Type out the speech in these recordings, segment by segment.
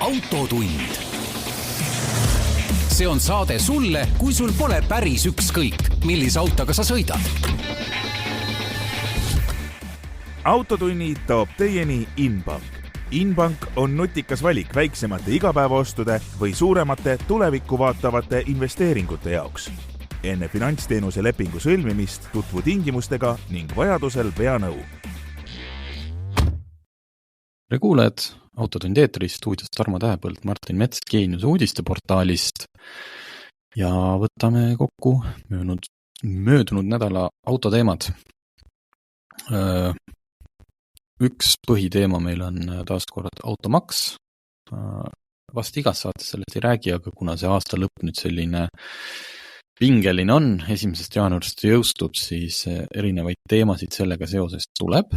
autotund. See on saade sulle, kui sul pole päris ükskõik, millise autoga sa sõidad. Autotunni toob teieni Inbank. Inbank on nutikas valik väiksemate igapäevaostude või suuremate tulevikku vaatavate investeeringute jaoks. Enne finantsteenuse lepingu sõlmimist tutvu tingimustega ning vajadusel pea nõu. Tere kuulajad, Autotund eetris, stuudios Tarmo Tähepõld, Martin Mets Geenius uudisteportaalist ja võtame kokku möödunud nädala autoteemad. Üks põhiteema meil on taaskord automaks. Vast igas saates sellest ei räägi, aga kuna see aasta lõpp nüüd selline pingeline on, 1. jaanuarist jõustub, siis erinevaid teemasid sellega seoses tuleb.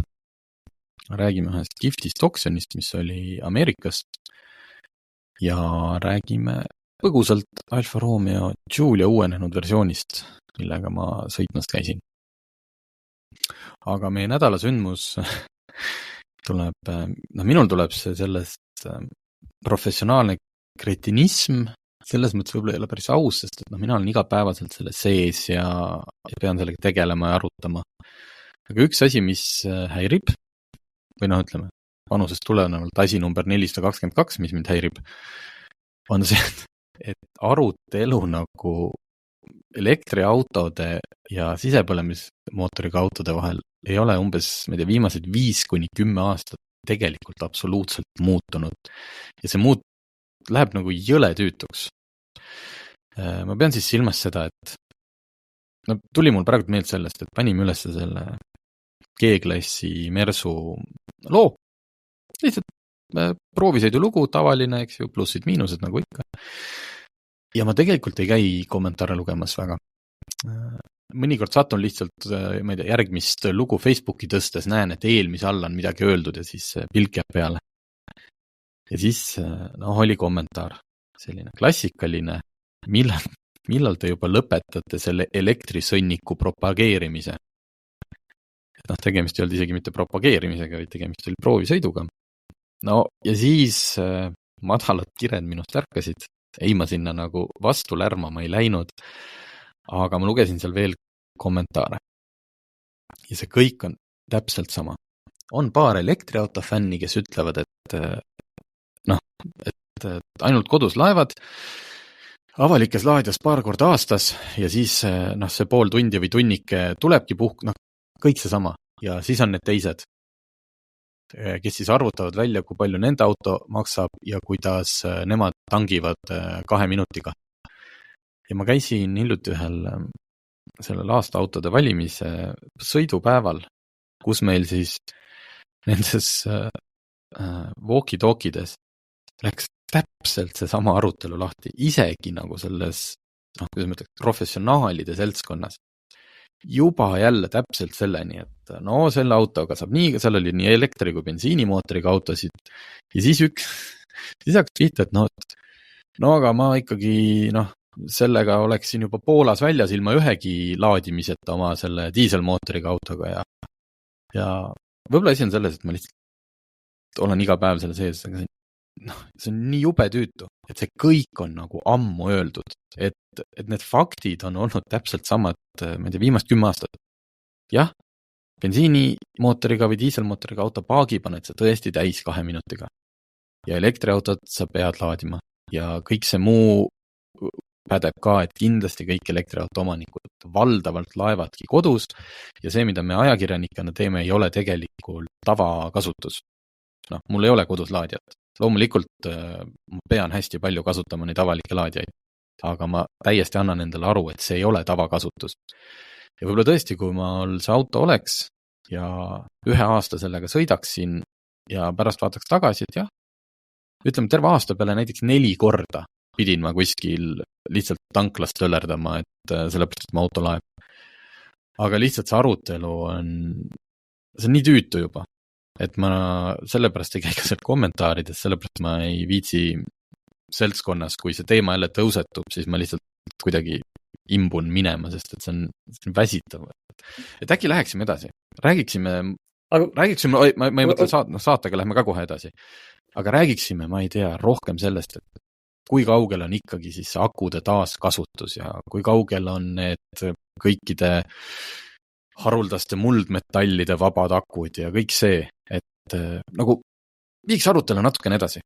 Räägime ühest giftist oksjonist, mis oli Ameerikast ja räägime põgusalt Alfa Romeo Giulia uuenenud versioonist, millega ma sõitmast käisin. Aga meie nädala sündmus tuleb, minul tuleb see sellest professionaalne kretinism, selles mõttes võib-olla ei ole päris aus, sest et mina olen igapäevaselt selle sees ja pean sellega tegelema ja arutama. Aga üks asi, mis häirib, või ütleme, vanusest tulenevalt asi number 422, mis mind häirib, on see, et arutelu nagu elektriautode ja sisepõlemismootoriga autode vahel ei ole umbes, viimased 5-10 aastat tegelikult absoluutselt muutunud. Ja see läheb nagu jõle tüütuks. Ma pean siis silmas seda, et tuli mul praegu meeld sellest, et panime üles selle G-klassi Mersu loo. Lihtsalt proovisõidu lugu, tavaline, eks ju, plussid, miinused nagu ikka. Ja ma tegelikult ei käi kommentaare lugemas väga. Mõnikord satun lihtsalt, järgmist lugu Facebooki tõstes näen, et eelmise all on midagi öeldud ja siis pilk jääb peale. Ja siis oli kommentaar, selline klassikaline, millal te juba lõpetate selle elektrisõnniku propageerimise. Tegemist ei olnud isegi mitte propageerimisega, vaid tegemist oli proovisõiduga. Ja siis madalad kired minust ärkasid. Ei ma sinna nagu vastu lärmama ei läinud, aga ma lugesin seal veel kommentaare. Ja see kõik on täpselt sama. On paar elektriauto fänni, kes ütlevad, et ainult kodus laevad, avalikes laadias paar korda aastas ja siis see pool tundi või tunnike tulebki kõik see sama. Ja siis on need teised, kes siis arvutavad välja, kui palju nende auto maksab ja kuidas nemad tangivad 2 minutiga. Ja ma käisin hiljuti ühel sellel aasta autode valimise sõidupäeval, kus meil siis nendes walkie-talkides läks täpselt see sama arutelu lahti, isegi nagu selles professionaalide seltskonnas. Juba jälle täpselt selleni, et selle autoga saab nii, seal oli nii elektri- kui bensiinimootoriga autosid ja siis hakkas pihta, et aga ma ikkagi sellega oleksin juba Poolas väljas ilma ühegi laadimiseta oma selle diiselmootoriga autoga ja võib-olla asi on selles, et ma lihtsalt olen iga päev selle sees, aga see on nii jube tüütu, et see kõik on nagu ammu öeldud, et need faktid on olnud täpselt samad, viimast 10 aastat. Jah, bensiinimootoriga või diiselmootoriga auto paagi paned sa tõesti täis 2 minutiga. Ja elektriautot sa pead laadima. Ja kõik see muu pädeb ka, et kindlasti kõik elektriauto omanikud valdavalt laevadki kodus ja see, mida me ajakirjanikena teeme, ei ole tegelikult tavakasutus. Mul ei ole kodus laadjat. Loomulikult ma pean hästi palju kasutama neid avalikke laadjaid, aga ma täiesti annan endale aru, et see ei ole tavakasutus. Ja võib-olla tõesti, kui mul see auto oleks ja 1 aasta sellega sõidaksin ja pärast vaataks tagasi, et jah, ütleme terve aasta peale näiteks 4 korda pidin ma kuskil lihtsalt tanklast lõllerdama, et sellepärast, et ma auto laeb. Aga lihtsalt see arutelu see on nii tüütu juba. Et ma sellepärast ei käi ka seal kommentaarides, sellepärast ma ei viitsi seltskonnas, kui see teema jälle tõusetub, siis ma lihtsalt kuidagi imbun minema, sest et see on väsitav. Et äkki läheksime edasi. Räägiksime räägiksime, ma ei mõtle saatega lähme ka kohe edasi, aga räägiksime, ma ei tea, rohkem sellest, et kui kaugel on ikkagi siis akude taaskasutus ja kui kaugel on need kõikide haruldaste muldmetallide vabad akud ja kõik see, et nagu viiks arutelu natukene edasi.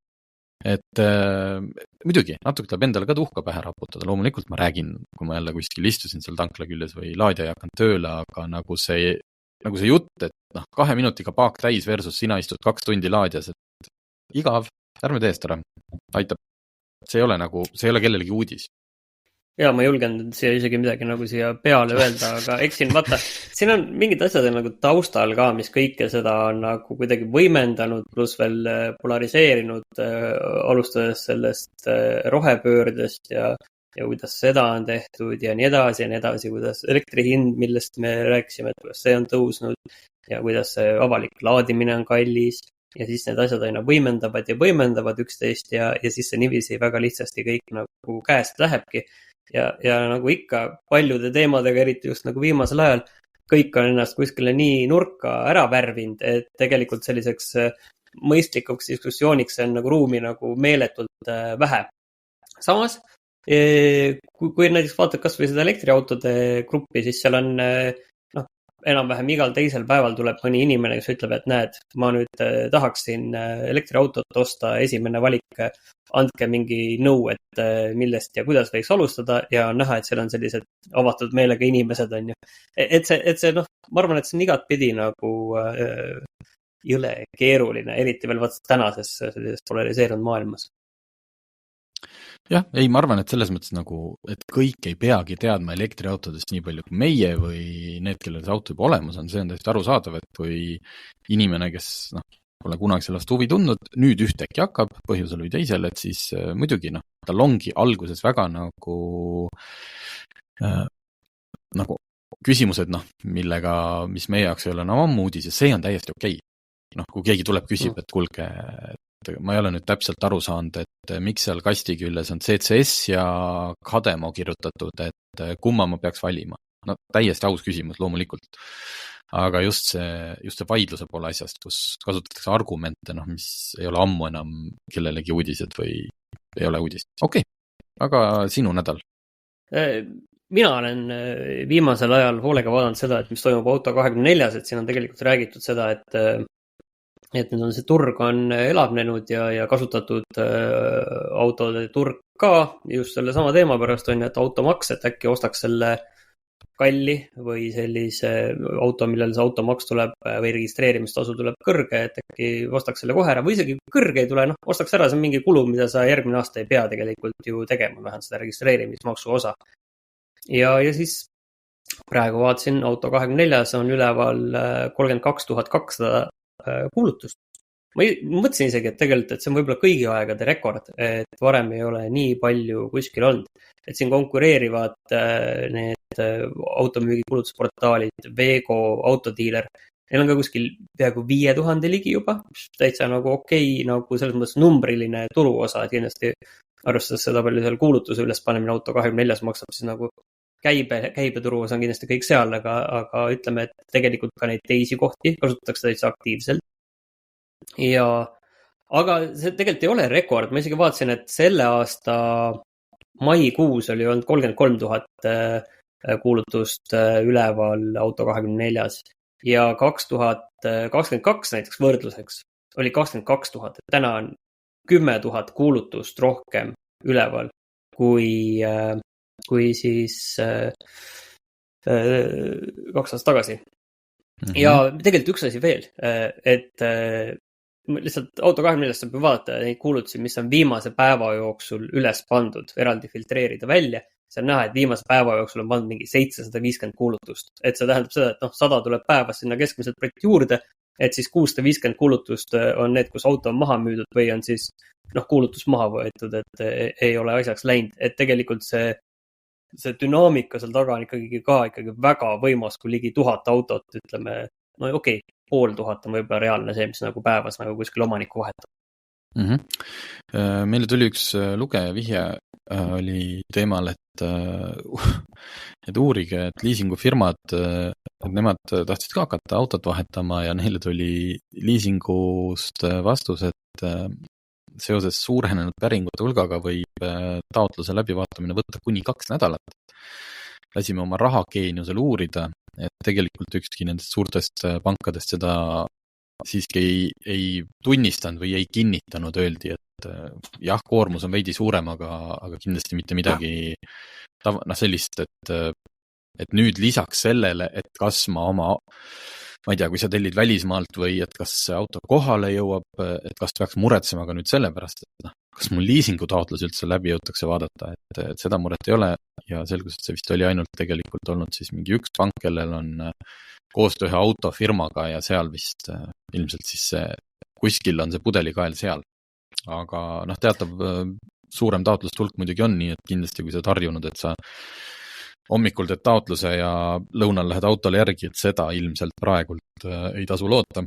Et muidugi, natuke tuleb endale ka tuhka pähe raputada, loomulikult ma räägin, kui ma jälle kuskil istusin seal tankla küljes või laadja ei hakanud tööle, aga nagu see jutt, et 2 minutiga paak täis versus sina istud 2 tundi laadjas, et igav, ärme teest ära, aitab. See ei ole kellelegi uudis. Ja ma julgen siia isegi midagi nagu siia peale öelda, aga eksin, vaata, siin on mingid asjad nagu taustal ka, mis kõike seda on nagu kuidagi võimendanud, pluss veel polariseerinud, alustades sellest rohepöördest ja kuidas seda on tehtud ja nii edasi, kuidas elektri hind, millest me rääkisime, et kuidas see on tõusnud ja kuidas see avalik laadimine on kallis ja siis need asjad aina võimendavad üksteist ja siis see nivisi väga lihtsasti kõik nagu käest lähebki. Ja nagu ikka paljude teemadega, eriti just nagu viimasel ajal, kõik on ennast kuskile nii nurka ära värvinud, et tegelikult selliseks mõistlikuks diskussiooniks on nagu ruumi nagu meeletult vähe. Samas, kui näiteks vaatad kas või seda elektriautode gruppi, siis seal on enam-vähem igal teisel päeval tuleb mõni inimene, kes ütleb, et näed, ma nüüd tahaksin elektriautot osta, esimene valik, andke mingi nõu, et millest ja kuidas võiks alustada ja on näha, et seal on sellised avatud meelega inimesed on ju. Et see ma arvan, et see on igatpidi nagu jõle keeruline, eriti veel vaat tänases sellises polariseerunud maailmas. Jah, ei, ma arvan, et selles mõttes nagu, et kõik ei peagi teadma elektriautodest nii palju kui meie või need, kellel see auto juba olemas on, see on täiesti arusaadav, et kui inimene, kes pole kunagi sellest huvi tundnud, nüüd ühtäkki hakkab põhjusel või teisel, et siis muidugi tal ongi alguses väga nagu küsimused, mis meie jaoks ei ole ammu uudis ja see on täiesti okei. Kui keegi tuleb küsib, et kuulge, ma ei ole nüüd täpselt aru saanud, et miks seal kasti küljes on CCS ja Kademo kirjutatud, et kumma ma peaks valima. Täiesti aus küsimus, loomulikult. Aga just see vaidluse poole asjast, kus kasutatakse argumente, mis ei ole ammu enam kellelegi uudised või ei ole uudis. Okei, aga sinu nädal? Mina olen viimasel ajal hoolega vaadanud seda, et mis toimub Auto24, et siin on tegelikult räägitud seda, et nüüd on see turg on elavnenud ja kasutatud autode turg ka just selle sama teema pärast on, et automaks, et äkki ostaks selle kalli või sellise auto, millel see automaks tuleb või registreerimistasu tuleb kõrge, et äkki ostaks selle kohe ära või isegi kõrge ei tule, ostaks ära, see on mingi kulu, mida sa järgmine aasta ei pea tegelikult ju tegema, vähemalt seda registreerimismaksu osa. Ja siis praegu vaatasin Auto24 on üleval 32 200 kuulutust. Ma mõtlesin isegi, et tegelikult, et see on võib-olla kõigi aegade rekord, et varem ei ole nii palju kuskil olnud. Et siin konkureerivad need automüügikulutusportaalid, Vego, Autodealer. Neil on ka kuskil peaaegu 5000 ligi juba, täitsa nagu okei, nagu selles mõttes numbriline turuosa, et kindlasti arvestades seda palju seal kuulutuse üles panemine Auto24 maksab siis nagu käibeturuos on kindlasti kõik seal, aga ütleme, et tegelikult ka neid teisi kohti kasutatakse täitsa aktiivselt. Aga see tegelikult ei ole rekord, ma isegi vaatasin, et selle aasta maikuus oli olnud 33 000 kuulutust üleval Auto24 ja 2022 näiteks võrdluseks oli 22 000, et täna on 10 000 kuulutust rohkem üleval kui siis 2 aastat tagasi. Ja tegelikult üks asi veel, et lihtsalt Auto24 saab vaadata neid kuulutusi, mis on viimase päeva jooksul üles pandud, eraldi filtreerida välja. See on näha, et viimase päeva jooksul on pandud mingi 750 kuulutust. Et see tähendab seda, et 100 tuleb päevas sinna keskmiselt projekti juurde, et siis 650 kuulutust on need, kus auto on maha müüdud või on siis kuulutus maha võetud, et ei ole asjaks läinud. Et tegelikult see dünaamika seal taga on ikkagi väga võimas, kui ligi 1000 autot, ütleme, 500 on võib-olla reaalne see, mis nagu päevas nagu kuskil omanikku vahetab. Meile tuli üks lugeja vihje oli teemal, et uurige, et liisingufirmad, et nemad tahtsid ka hakata autot vahetama ja neile tuli liisingust vastus, et seoses suurenenud päringute hulgaga võib taotluse läbivaatamine võtta kuni 2 nädalat. Lasime oma rahageeniusel uurida, et tegelikult ükski nendest suurtest pankadest seda siiski ei tunnistanud või ei kinnitanud, öeldi, et jah, koormus on veidi suurem, aga kindlasti mitte midagi sellist, et nüüd lisaks sellele, et kas ma ei tea, kui sa tellid välismaalt või et kas see auto kohale jõuab, et kas peaks muretsema ka nüüd sellepärast, et kas mul liisingutaotlus üldse läbi jõutakse vaadata, et seda muret ei ole ja selgus, et see vist oli ainult tegelikult olnud siis mingi üks pank, kellel on koostöö ühe autofirmaga ja seal vist ilmselt siis kuskil on see pudelikael seal. Aga teatav suurem taotlustulk muidugi on, nii et kindlasti kui sa oled harjunud, et sa hommikul teed taotluse ja lõunal lähed autole järgi, et seda ilmselt praegult ei tasu loota.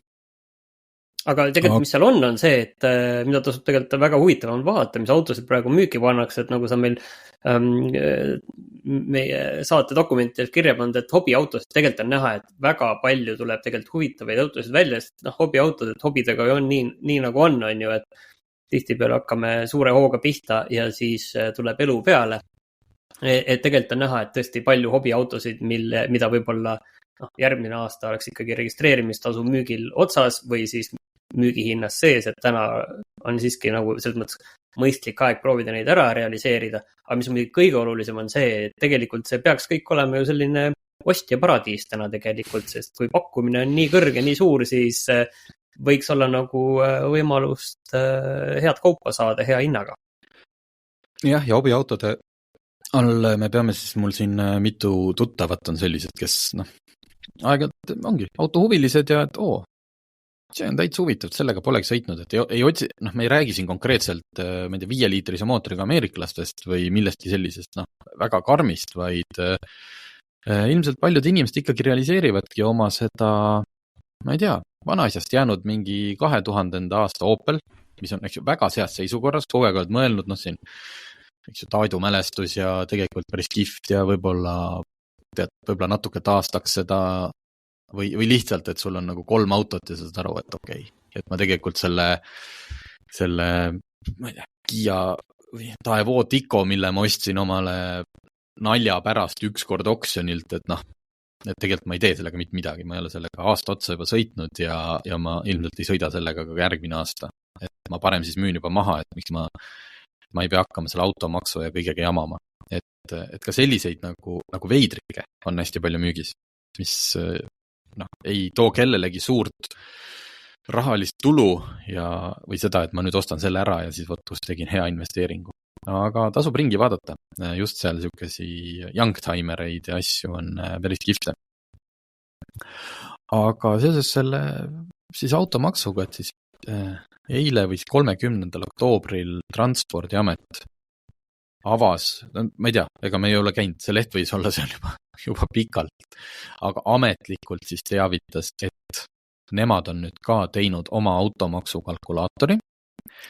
Aga tegelikult, mis seal on see, et mida tasub tegelikult väga huvitav on vaadata, mis autosid praegu müüki pannakse, et nagu sa meil meie saate dokumentides kirja pannud, et hobiautosid tegelikult on näha, et väga palju tuleb tegelikult huvitavaid autosid välja, sest hobiautod, et hobidega on nii nagu on ju, et tihtipeale hakkame suure hooga pihta ja siis tuleb elu peale. Et tegelikult on näha, et tõesti palju hobiautosid, mida võib-olla järgmine aasta oleks ikkagi registreerimistasu müügil otsas või siis müügihinnas sees, et täna on siiski nagu selles mõttes mõistlik aeg proovida neid ära realiseerida. Aga mis on kõige olulisem on see, et tegelikult see peaks kõik olema ju selline ostja paradiis täna tegelikult, sest kui pakkumine on nii kõrge, nii suur, siis võiks olla nagu võimalust head kaupa saada hea hinnaga. Jah, ja hobiautode all me peame siis, mul siin mitu tuttavat on sellised, kes aeg-ajalt ongi autohuvilised ja et see on täitsa huvitav, sellega polegi sõitnud, et ei otsi, me ei räägi siin konkreetselt, ma ei tea, 5-liitrise mootoriga ameeriklastest või millestki sellisest, väga karmist, vaid ilmselt paljud inimesed ikkagi realiseerivadki oma seda, ma ei tea, vanaisast jäänud mingi 2000. aasta Opel, mis on väga seas seisukorras, kogu aeg oled mõelnud, siin, Taidu mälestus ja tegelikult päris kihvt ja võib-olla natuke taastaks seda või lihtsalt, et sul on nagu 3 autot ja sa saad aru, et okei, et ma tegelikult selle ma ei tea, Kia või Daewoo Tico, mille ma ostsin omale nalja pärast ükskord oksjonilt, et tegelikult ma ei tee sellega mitte midagi, ma ei ole sellega aasta otsa juba sõitnud ja ma ilmselt ei sõida sellega ka järgmine aasta. Et ma parem siis müün juba maha, et miks ma ei pea hakkama selle automaksu ja kõigega jamama. Et ka selliseid nagu veidrike on hästi palju müügis, mis ei too kellelegi suurt rahalist tulu või seda, et ma nüüd ostan selle ära ja siis kus tegin hea investeeringu. Aga tasub ringi vaadata, just seal siukesi youngtimereid ja asju on päris kihvte. Aga seoses selle siis automaksuga, et siis eile või 30. oktoobril Transpordiamet avas, ma ei tea, ega me ei ole käinud, see leht võis olla seal juba pikalt, aga ametlikult siis teavitas, et nemad on nüüd ka teinud oma automaksu kalkulaatori.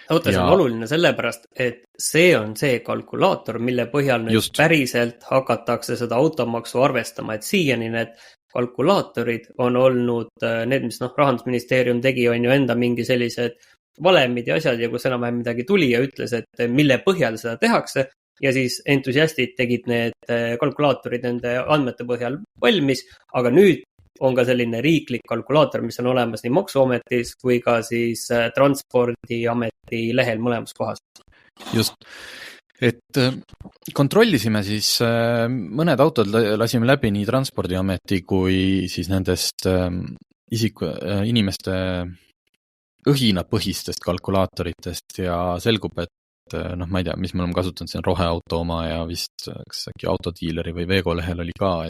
See on oluline sellepärast, et see on see kalkulaator, mille põhjal nüüd just päriselt hakatakse seda automaksu arvestama, et siiani need kalkulaatorid on olnud need, mis Rahandusministeerium tegi, on ju enda mingi sellised valemid ja asjad ja kus enam-vähem midagi tuli ja ütles, et mille põhjal seda tehakse ja siis entusiastid tegid need kalkulaatorid nende andmete põhjal valmis, aga nüüd on ka selline riiklik kalkulaator, mis on olemas nii Maksuametis kui ka siis Transpordiameti lehel mõlemas kohas. Just, et kontrollisime siis mõned autod lasime läbi nii Transpordiameti kui siis nendest inimeste õhinapõhistest kalkulaatoritest ja selgub, et ma ei tea, mis me oleme kasutanud, see on roheauto oma ja vist kas äkki autodiileri või Veego lehel oli ka,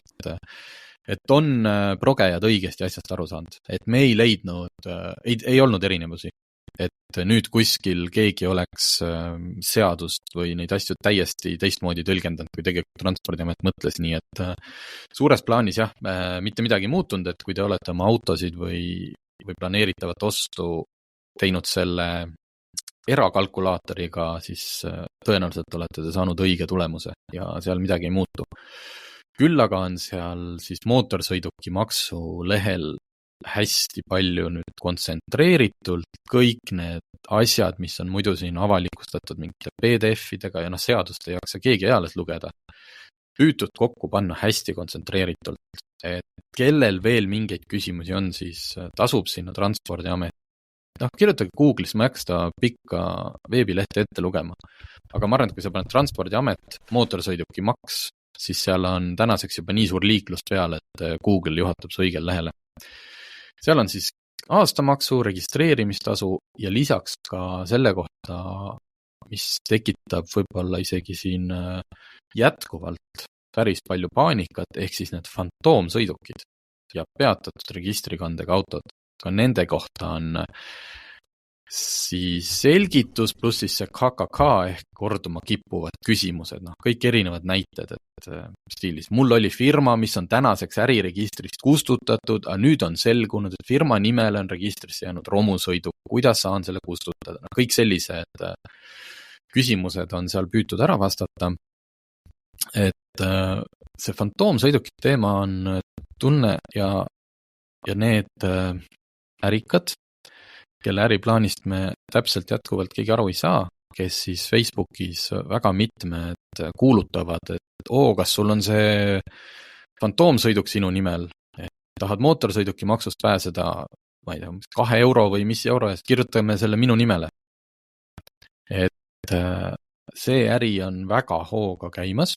et on progejad õigesti asjast aru saanud, et me ei leidnud, ei olnud erinevusi, et nüüd kuskil keegi oleks seadust või neid asju täiesti teistmoodi tõlgendanud, kui tegelikult Transpordiamet mõtles, nii et suures plaanis jah, mitte midagi muutunud, et kui te olete oma autosid või planeeritavat ostu teinud selle erakalkulaatoriga, siis tõenäoliselt olete te saanud õige tulemuse ja seal midagi ei muutu. Küll aga on seal siis mootorsõiduki maksu lehel hästi palju nüüd kontsentreeritult kõik need asjad, mis on muidu siin avalikustatud mingite PDF-idega ja seadust ei jaksa keegi eales lugeda, püütud kokku panna hästi kontsentreeritult. Et kellel veel mingeid küsimusi on, siis tasub sinna Transpordiamet. Kirjutage Google'is, ma ei hakka seda pikka veebilehte ette lugema. Aga ma arvan, et kui sa paned Transpordiamet, mootorsõiduki maks, siis seal on tänaseks juba nii suur liiklus peal, et Google juhatab su õigel lehele. Seal on siis aastamaksu, registreerimistasu ja lisaks ka selle kohta, mis tekitab võib-olla isegi siin jätkuvalt päris palju paanikat, ehk siis need fantoomsõidukid ja peatatud registrikandega autod. Ka nende kohta on siis selgitus pluss siis see KKK ehk korduma kippuvad küsimused, kõik erinevad näited, et stiilis. Mul oli firma, mis on tänaseks äriregistrist kustutatud, aga nüüd on selgunud, et firma nimele on registrisse jäänud romusõidu. Kuidas saan selle kustutada? Kõik sellised küsimused on seal püütud ära vastata. Et see fantoomsõiduki teema on tunne ja need ärikad, kelle äriplaanist me täpselt jätkuvalt keegi aru ei saa, kes siis Facebookis väga mitmed kuulutavad, et kas sul on see fantoomsõiduk sinu nimel, et tahad mootorsõiduki maksust pääseda, ma ei tea, 2 euro või mis euro eest, kirjutame selle minu nimele. Et see äri on väga hooga käimas.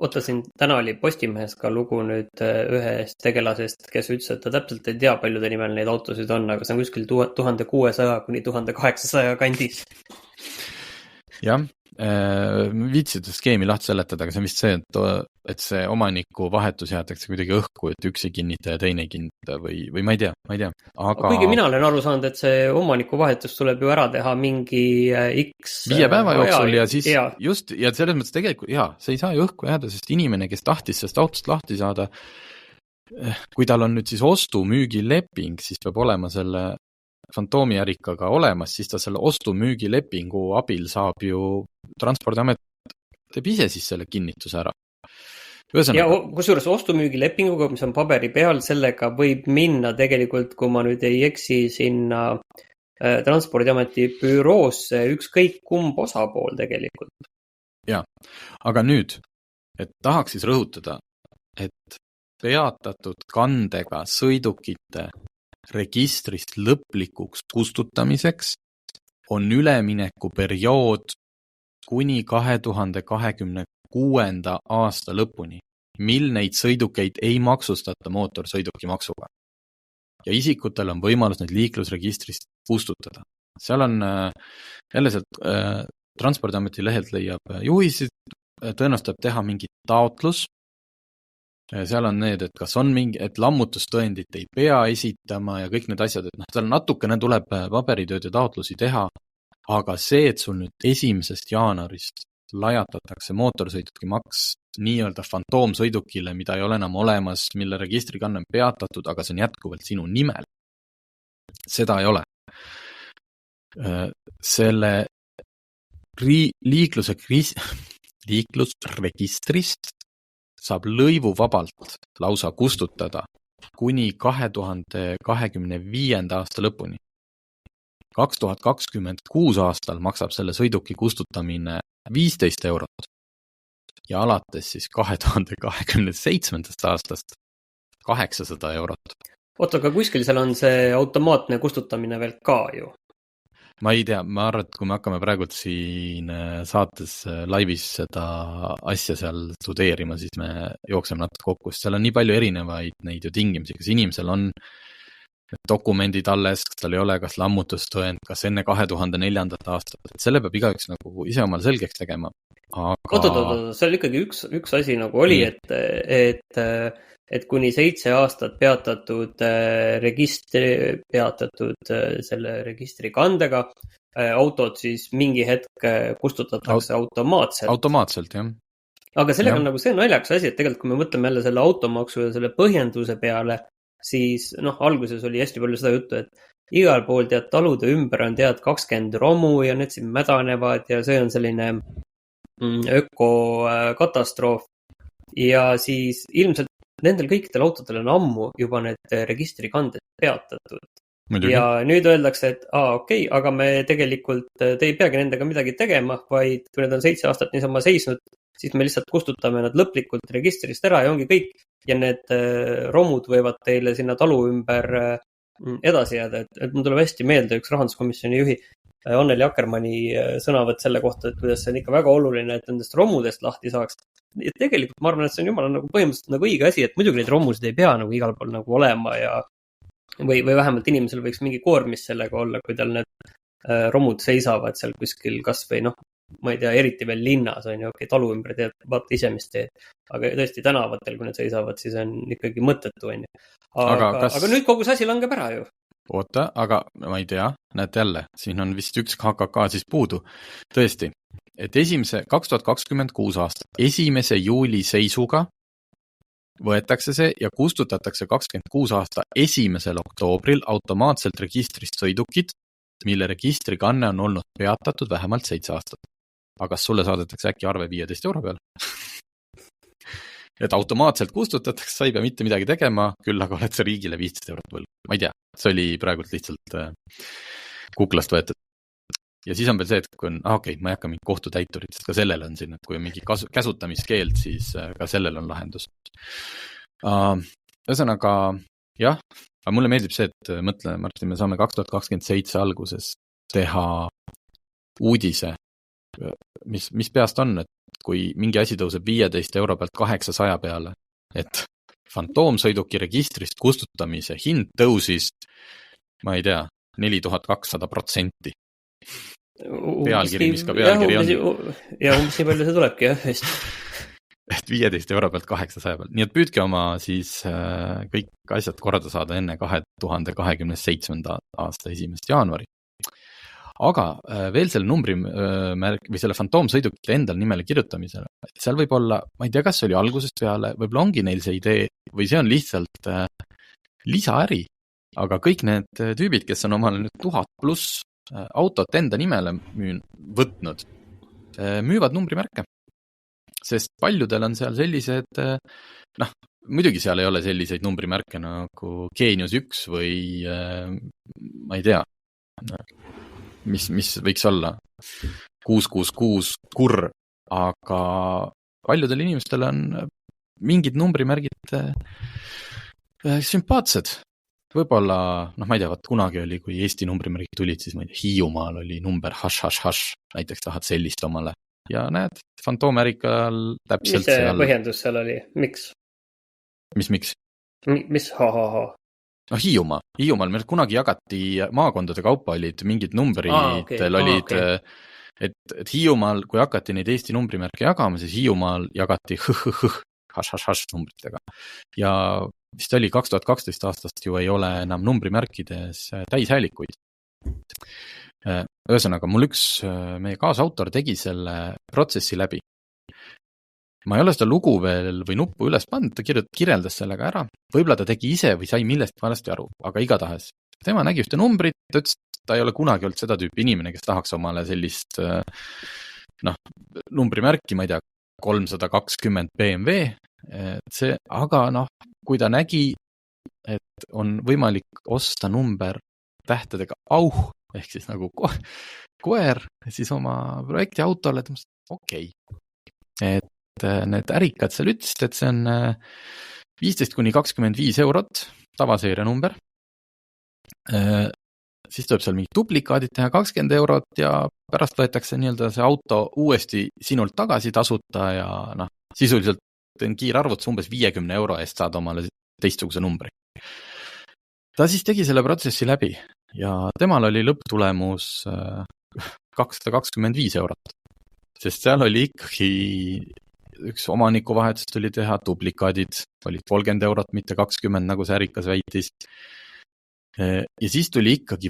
Siin täna oli Postimehes ka lugu nüüd ühest tegelasest, kes ütles, et ta täpselt ei tea, paljude nimel neid autosid on, aga see on kuskil 1600 kuni 1800 kandis. Jah, viitsid skeemi lahti seletada, aga see on vist see, et see omaniku vahetus jäetakse kuidagi õhku, et üks ei kinnita ja teine ei kinnita või ma ei tea. Aga... Kuigi mina olen aru saanud, et see omaniku vahetus tuleb ju ära teha mingi X 5 päeva jooksul ja siis just, ja selles mõttes tegelikult, see ei saa ju õhku jääda, sest inimene, kes tahtis sellest autost lahti saada, kui tal on nüüd siis ostu-müügileping, siis peab olema selle fantoomiärikaga olemas, siis ta selle ostu-müügilepingu abil saab ju Transpordiamet teeb ise siis selle kinnituse ära. Ja kusjuures ostu-müügilepinguga, mis on paberi peal, sellega võib minna tegelikult, kui ma nüüd ei eksi, sinna Transpordiameti büroosse ükskõik kumb osapool tegelikult. Ja, aga nüüd, et tahaks siis rõhutada, et peatatud kandega sõidukite registrist lõplikuks kustutamiseks on üleminekuperiood kuni 2026. aasta lõpuni, mil neid sõidukeid ei maksustata mootorsõiduki maksuga. Ja isikutel on võimalus neid liiklusregistrist kustutada. Seal on jälle sealt Transpordiameti lehelt leiab juhisid, tõenäoliselt teha mingi taotlus. Seal on need, et kas on mingi, et lammutustõendit ei pea esitama ja kõik need asjad, et seal natukene tuleb paberitööd ja taotlusi teha, aga see, et sul nüüd 1. jaanuarist lajatatakse mootorsõiduki maks nii-öelda fantoomsõidukile, mida ei ole enam olemas, mille registrikanne on peatatud, aga see on jätkuvalt sinu nimel. Seda ei ole. Selle liiklusregistrist saab lõivuvabalt lausa kustutada kuni 2025. aasta lõpuni. 2026 aastal maksab selle sõiduki kustutamine 15 eurot ja alates siis 2027. aastast 800 eurot. Aga kuskil seal on see automaatne kustutamine veel ka ju? Ma ei tea, ma arvan, et kui me hakkame praegu siin saates laivis seda asja seal studeerima, siis me jookseme natuke kokku, sest seal on nii palju erinevaid neid ju tingimisi, kas inimesel on dokumendid alles, kas tal ei ole, kas lammutustõend, kas enne 2004. aastat, et selle peab igaüks nagu ise omal selgeks tegema. Aga... see oli ikkagi üks asi nagu oli, et kuni 7 aastat peatatud selle registri kandega autod siis mingi hetk kustutatakse automaatselt. Automaatselt, jah. Aga sellega on nagu see naljakas asi, et tegelikult kui me mõtleme jälle selle automaksu ja selle põhjenduse peale, siis alguses oli hästi palju seda juttu, igal pool tead talude ümber on tead 20 romu ja need siin mädanevad ja see on selline ökokatastroof. Ja siis ilmselt nendel kõikidel autodel on ammu juba need registrikanded peatatud. Muidugi. Ja nüüd öeldakse, et okei, aga me tegelikult, te ei peagi nendega midagi tegema, vaid kui need on 7 aastat niisama seisnud, siis me lihtsalt kustutame nad lõplikult registrist ära ja ongi kõik. Ja need romud võivad teile sinna talu ümber edasi jääda. Et mul tuleb hästi meelde üks rahanduskomisjoni juhi Anneli Akkermanni sõnavõtt selle kohta, et kuidas see on ikka väga oluline, et nendest romudest lahti saaks. Ja tegelikult ma arvan, et see on jumala nagu põhimõtteliselt nagu õige asi, et muidugi neid romusid ei pea nagu igal pool nagu olema ja või vähemalt inimesel võiks mingi koormis sellega olla, kui tal need romud seisavad seal kuskil kas või ma ei tea, eriti veel linnas on ju, talu ümber teed, vaata ise, mis teed. Aga tõesti tänavatel, kui need seisavad, siis on ikkagi mõttetu on ju. Aga nüüd kogu see asi langeb ära ju. Oota, aga ma ei tea, näed jälle, siin on vist üks HKK siis puudu. Tõesti, et 2026 aasta 1. juuli seisuga võetakse see ja kustutatakse 26 aasta 1. oktoobril automaatselt registrist sõidukid, mille registrikanne on olnud peatatud vähemalt 7 aastat. Aga kas sulle saadetakse äkki arve 15 euro peale? Et automaatselt kustutatakse, sa ei pea mitte midagi tegema, küll aga oled sa riigile 15 eurot võlg. Ma ei tea, see oli praegult lihtsalt kuklast võetud. Ja siis on veel see, et kui on, okei, ma ei hakka mingi kohtutäiturit, sest ka sellel on siin, et kui on mingi käsutamiskeeld, siis ka sellel on lahendus. Ühesõnaga, jah, aga mulle meeldib see, et mõtle, Martin, me saame 2027 alguses teha uudise, mis peast on, et kui mingi asi tõuseb 15 euro pealt 800 peale, et fantoomsõiduki registrist kustutamise hind tõusis, ma ei tea, 4200%. Pealkiri, mis ka pealkiri on. Ja umbes nii palju see tulebki, jah, vist. Et 15 euro pealt 800 pealt. Nii et püüdke oma siis kõik asjad korda saada enne 2027. aasta 1. jaanuari. Aga veel selle numbrimärk või selle fantoomsõidukite endal nimele kirjutamisele, seal võib olla, ma ei tea, kas see oli algusest peale, võib-olla ongi neil see idee või see on lihtsalt lisaäri, aga kõik need tüübid, kes on omale nüüd 1000+ autot enda nimele võtnud, müüvad numbrimärke. Sest paljudel on seal sellised, muidugi seal ei ole selliseid numbrimärke nagu Genius 1 või ma ei tea, mis võiks olla 666 kurr, aga paljudel inimestel on mingid numbrimärgid sümpaatsed. Võib-olla, ma ei tea, kunagi oli, kui Eesti numbrimärgid tulid, siis ma ei tea, Hiiumaal oli number hash, näiteks tahad sellist omale. Ja näed, fantoomärikal täpselt seal. Mis see põhjendus seal oli? Miks? Miks? Mis ha? Hiiumaal meil kunagi jagati maakondade kaupa olid mingid numbritel olid, et Hiiumaal, kui hakati neid Eesti numbrimärke jagama, siis Hiiumaal jagati hash numbritega. Ja vist oli 2012 aastast ju ei ole enam numbrimärkides täishäälikuid. Ühesõnaga, mul üks meie kaasautor tegi selle protsessi läbi. Ma ei ole seda lugu veel või nuppu üles pannud, ta kirjeldas sellega ära. Võib-olla ta tegi ise või sai millest valesti aru, aga igatahes. Tema nägi ühte numbrit, ta ütles, ta ei ole kunagi olnud seda tüüpi inimene, kes tahaks omale sellist numbrimärki, ma ei tea, 320 BMW. Aga kui ta nägi, et on võimalik osta number tähtedega auh, ehk siis nagu koer, siis oma projekti autole, okei. Et need ärikad seal ütlesid, et see on 15–25 eurot, tavaseire number. Siis tuleb seal mingid duplikaadid teha 20 eurot ja pärast võetakse nii-öelda see auto uuesti sinult tagasi tasuta ja sisuliselt on kiirarvutus umbes 50 euro eest saada omale teistsuguse numbri. Ta siis tegi selle protsessi läbi ja temal oli lõpptulemus 225 eurot, sest seal oli ikkagi üks omanikuvahetus tuli teha, duplikaadid olid 30 eurot, mitte 20, nagu see ärikas väitis. Ja siis tuli ikkagi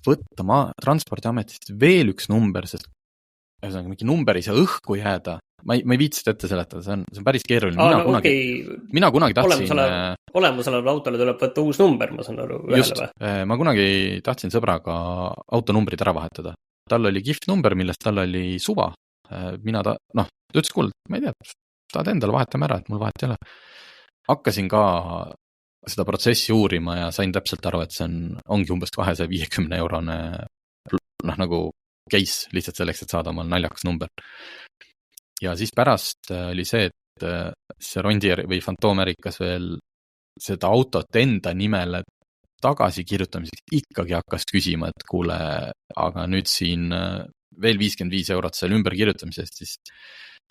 võtta transpordiametist veel üks number, sest mingi number ei saa õhku jääda ma ei viitsi ette seletada, see on päris keeruline. Mina kunagi tahtsin... Olemusolevale autole tuleb võtta uus number, ma saan aru. Just, ma kunagi tahtsin sõbraga autonumbrid ära vahetada. Tal oli gift number, millest tal oli suva. Ta ütles, kuule, ma ei tea, tahad endale vahetame ära, et mul vahet ei ole. Hakkasin ka seda protsessi uurima ja sain täpselt aru, et see ongi umbes 250 eurone nagu case lihtsalt selleks, et saada omal naljakas number. Ja siis pärast oli see, et see Rondier või Fantoomerikas veel seda autot enda nimele tagasi kirjutamiseks ikkagi hakkas küsima, et kuule, aga nüüd siin veel 55 eurot selle ümberkirjutamisest, siis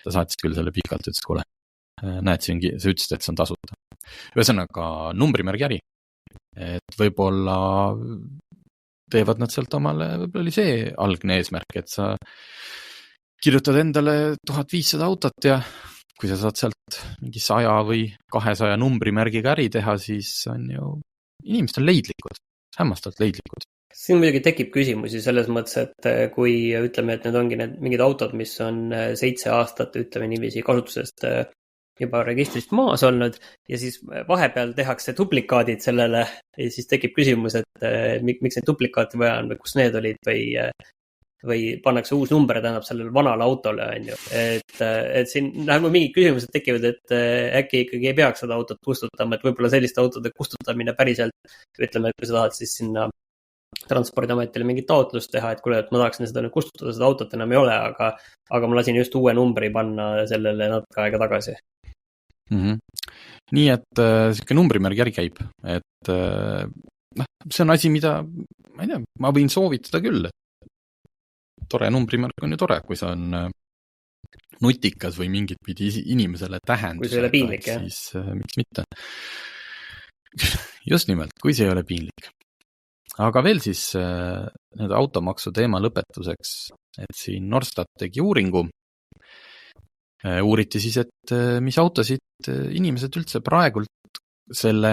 ta saatis küll selle pikalt, ütles, kuule, näed, sa ütlesid, et see on tasuta. Ühesõnaga, numbrimärgi äri. Et võib-olla teevad nad sealt omale, võib-olla oli see algne eesmärk, et sa kirjutad endale 1500 autot ja kui sa saad sealt mingi 100 või 200 numbrimärgiga äri teha, siis on ju inimesed on leidlikud, hämmastalt leidlikud. Siin muidugi tekib küsimusi selles mõttes, et kui ütleme, et need ongi mingid autod, mis on 7 aastat, ütleme niiviisi kasutusest juba registrist maas olnud ja siis vahepeal tehakse duplikaadid sellele ja siis tekib küsimus, et miks neid duplikaati vaja on või kus need olid või pannakse uus number, tähendab sellele vanale autole, on ju. Et siin nagu mingid küsimused tekivad, et äkki ikkagi ei peaks seda autot kustutama, et võib-olla selliste autode kustutamine päriselt, ütleme, et kui sa tahad siis sinna Transpordiametile mingit taotlust teha, et kuule, et ma tahaksin seda nüüd kustutada, seda autot enam ei ole, aga ma lasin just uue numbri panna sellele natuke aega tagasi. Nii et selline numbrimärgi äri käib, et see on asi, mida ma ei tea, ma võin soovitada küll, et tore numbrimärk on ju tore, kui see on nutikas või mingit pidi inimesele tähendus. Kui see ei ole piinlik, jah? Siis miks mitte? Just nimelt, kui see ei ole piinlik. Aga veel siis need automaksu teema lõpetuseks, et siin Norstat tegi uuringu. Uuriti siis, et mis autosid inimesed üldse praegult selle,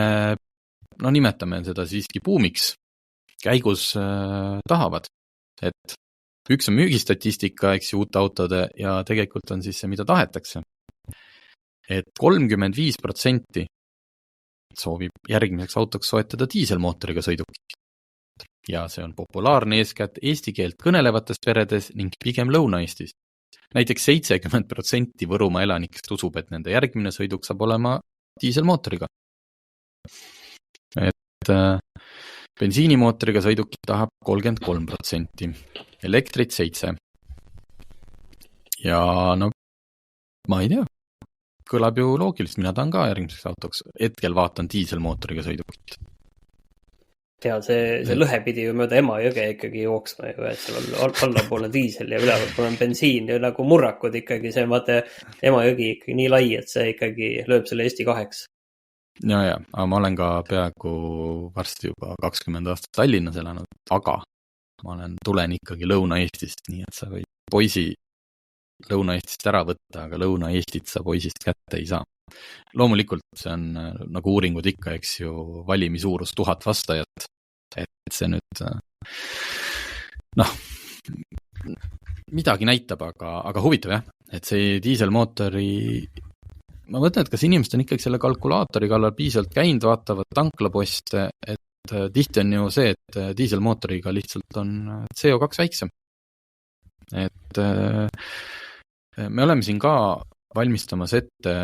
nimetame seda siiski buumiks, käigus tahavad. Et üks on müügistatistika, eks ju, uute autode ja tegelikult on siis see, mida tahetakse. Et 35% soovib järgmiseks autoks soetada diiselmootoriga sõidukit. Ja see on populaarne eeskätt eesti keelt kõnelevates peredes ning pigem Lõuna-Eestis. Näiteks 70% Võrumaa elanikest usub, et nende järgmine sõiduk saab olema diiselmootoriga. Et bensiinimootoriga sõidukit tahab 33%, elektrit 7%. Ja ma ei tea, kõlab ju loogiliselt, mina tahan ka järgmiseks autoks. Hetkel vaatan diiselmootoriga sõidukit. Ja see lõhe pidi ju mööda Emajõge ikkagi jooksma ju, et seal on allapoole diisel ja üleval on bensiin ja nagu murrakud ikkagi, see vaata Emajõgi ikkagi nii lai, et see ikkagi lööb selle Eesti 2. Ja, aga ma olen ka peaaegu varsti juba 20 aastat Tallinnas elanud, aga ma tulen ikkagi Lõuna-Eestist, nii et sa võid poisi Lõuna-Eestist ära võtta, aga Lõuna-Eestit sa poisist kätte ei saa. Loomulikult see on nagu uuringud ikka, eks ju, valimisuurus 1000 vastajat, et see nüüd midagi näitab, aga huvitav jah, et see diiselmootori ma mõtlen, et kas inimesed on ikkagi selle kalkulaatori kallal piisavalt käinud, vaatavad tanklaposte, et tihti on ju see, et diiselmootoriga lihtsalt on CO2 väiksem. Et me oleme siin ka valmistamas ette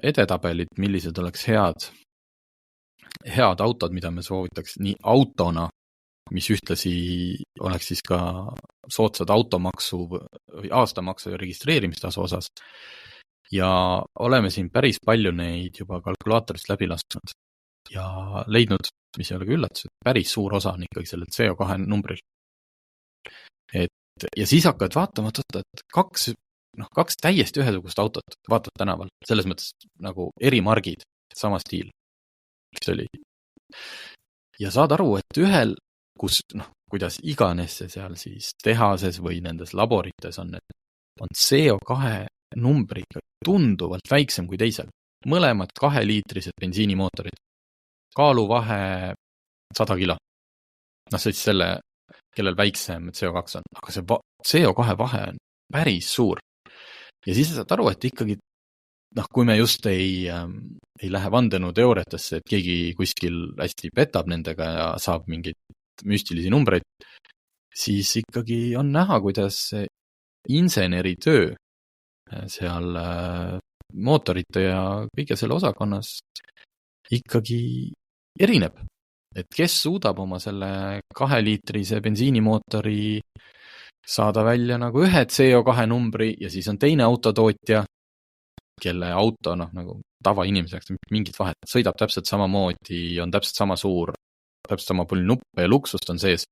edetabelit, millised oleks head autod, mida me soovitaks nii autona, mis ühtlasi oleks siis ka soodsad automaksu või aastamaksu ja registreerimistasu osas. Ja oleme siin päris palju neid juba kalkulaatorist läbi lasknud ja leidnud, mis ei ole ka üllatus, et päris suur osa on ikkagi sellel CO2 numbril. Ja siis hakkavad vaatama, et kaks täiesti ühesugust autot vaatad tänaval, selles mõttes nagu erimargid, sama stiil, mis oli. Ja saad aru, et ühel, kuidas iganes see seal siis tehases või nendes laborites on CO2 numbriga tunduvalt väiksem kui teisel. Mõlemad 2-liitrised bensiinimootorid, kaaluvahe 100 kilo. See siis selle, kellel väiksem CO2 on, aga see CO2 vahe on päris suur. ja siis saad aru, et ikkagi kui me just ei lähe vandenõuteooriatesse, et keegi kuskil hästi petab nendega ja saab mingeid müstilisi numbreid, siis ikkagi on näha, kuidas inseneritöö seal mootorite ja kõige selle osakonnas ikkagi erineb. Et kes suudab oma selle 2-liitrise bensiinimootori saada välja nagu ühe CO2 numbri ja siis on teine autotootja, kelle auto, nagu tavainimeseks mingit vahet, sõidab täpselt samamoodi, on täpselt sama suur, täpselt sama palju nuppe ja luksust on sees.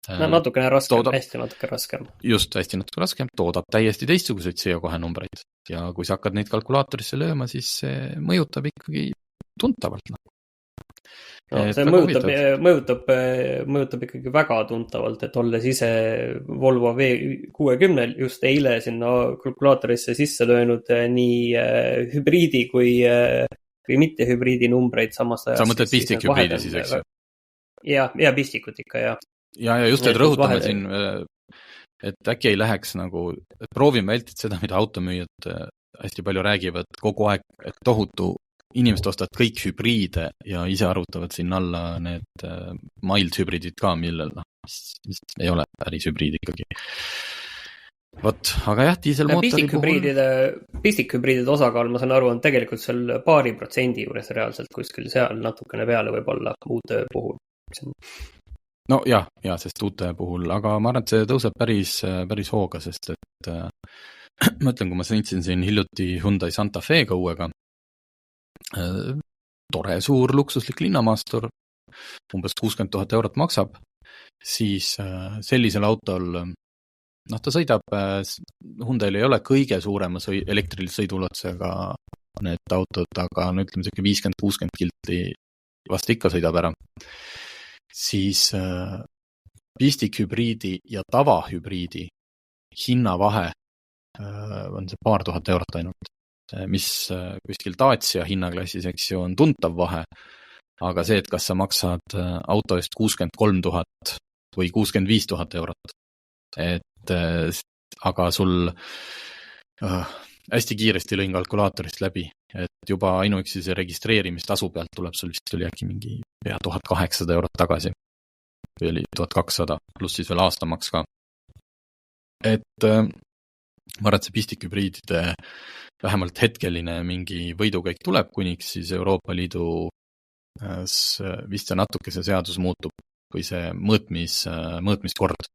Natukene raskem, hästi natuke raskem. Just, hästi natuke raskem, toodab täiesti teistsuguseid CO2 numbreid. Ja kui sa hakkad neid kalkulaatorisse lööma, siis see mõjutab ikkagi tuntavalt. See mõjutab ikkagi väga tuntavalt, et olles ise Volvo V60 just eile sinna kalkulaatorisse sisse löönud nii hübriidi kui mitte hübriidi numbreid samas ajast. Sa mõtled pistik-hübriidi siis, eks? Ja pistikut ikka, ja. Ja just, et rõhutame siin, et äkki ei läheks et proovime vältida seda, mida automüüjad hästi palju räägivad kogu aeg, et tohutu inimesed ostavad kõik hübriide ja ise arvutavad sinna alla need mild hübriidid ka, millel mis ei ole päris hübriid ikkagi. Aga jah, diiselmootori puhul... Pistikhübriidide osakaal, ma saan aru, on tegelikult seal 2% juures reaalselt kuskil seal natukene peale võib-olla uute puhul. No jah, sest uute puhul, aga ma arvan, et see tõuseb päris hooga, sest et ma ütlen, kui ma sõitsin siin hiljuti Hyundai Santa Fe'ga uuega, tore suur luksuslik linnamaastur, umbes 60 000 eurot maksab, siis sellisel autol, ta sõidab, Hyundai'l ei ole kõige suurema elektrilise sõidulatsega need autod, aga ütleme, 50-60 kilti vast ikka sõidab ära. Siis pistikhübriidi ja tavahübriidi hinnavahe on see paar tuhat eurot ainult, mis kuskil Dacia hinnaklassis, eks ju, on tuntav vahe, aga see, et kas sa maksad auto eest 63 000 või 65 000 eurot, aga sul hästi kiiresti lõin kalkulaatorist läbi, et juba ainuüksi see registreerimistasu pealt tuleb sul vist tuli äkki mingi 1800 eurot tagasi, või oli 1200, pluss siis veel aastamaks ka. Et ma arvan, et see pistikhübriidide vähemalt hetkeline mingi võidukäik tuleb, kuniks siis Euroopa Liidu vist see natuke see seadus muutub või see mõõtmiskord,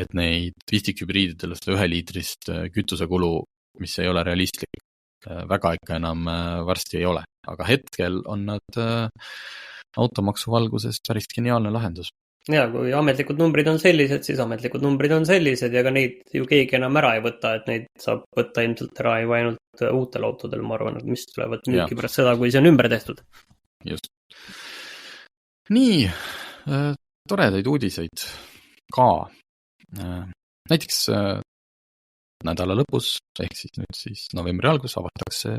et neid pistikhübriididele seda 1-liitrist kütusekulu, mis ei ole realistlik, väga ikka enam varsti ei ole. Aga hetkel on nad automaksu valguses päris geniaalne lahendus. Ja, kui ametlikud numbrid on sellised, siis ametlikud numbrid on sellised ja ka neid ju keegi enam ära ei võta, et neid saab võtta ilmselt ära ju ainult uutel autodel, ma arvan, mis tulevad müüki pärast seda, kui see on ümber tehtud. Just. Nii, toredaid uudiseid ka. Näiteks nädala lõpus, ehk siis nüüd siis novembri algus avatakse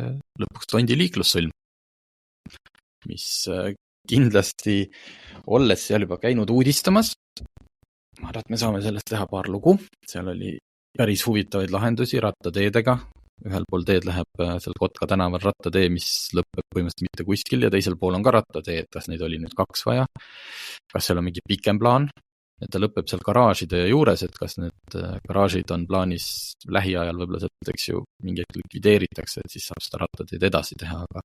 lõpuks Tondi liiklussõlm, mis kindlasti, olles seal juba käinud uudistamas, ma arvan, et me saame sellest teha paar lugu. Seal oli päris huvitavaid lahendusi rattateedega. Ühel pool teed läheb seal Kotka tänaval rattatee, mis lõpeb põhimõtteliselt mitte kuskil ja teisel pool on ka rattatee, et kas neid oli nüüd 2 vaja. Kas seal on mingi pikem plaan, et ta lõpeb seal garaažide juures, et kas need garaažid on plaanis lähiajal võib-olla sealt, eks ju, mingi hetk likvideeritakse, et siis saab seda rattateed edasi teha, aga